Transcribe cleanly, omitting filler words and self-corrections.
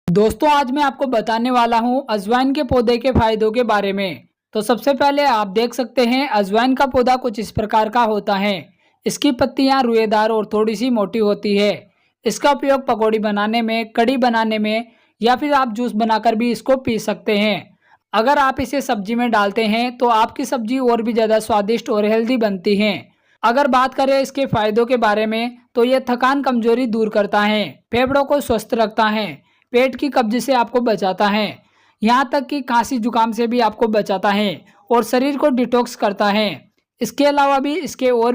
दोस्तों आज मैं आपको बताने वाला हूँ अजवाइन के पौधे के फायदों के बारे में। तो सबसे पहले आप देख सकते हैं अजवाइन का पौधा कुछ इस प्रकार का होता है। इसकी पत्तियां रुएदार और थोड़ी सी मोटी होती है। इसका उपयोग पकौड़ी बनाने में, कड़ी बनाने में या फिर आप जूस बनाकर भी इसको पी सकते हैं। अगर आप इसे सब्जी में डालते हैं तो आपकी सब्जी और भी ज़्यादा स्वादिष्ट और हेल्दी बनती है। अगर बात करें इसके फायदों के बारे में तो ये थकान कमजोरी दूर करता है, फेफड़ों को स्वस्थ रखता है, पेट की कब्ज से आपको बचाता है, यहाँ तक कि खांसी जुकाम से भी आपको बचाता है और शरीर को डिटॉक्स करता है। इसके अलावा भी इसके और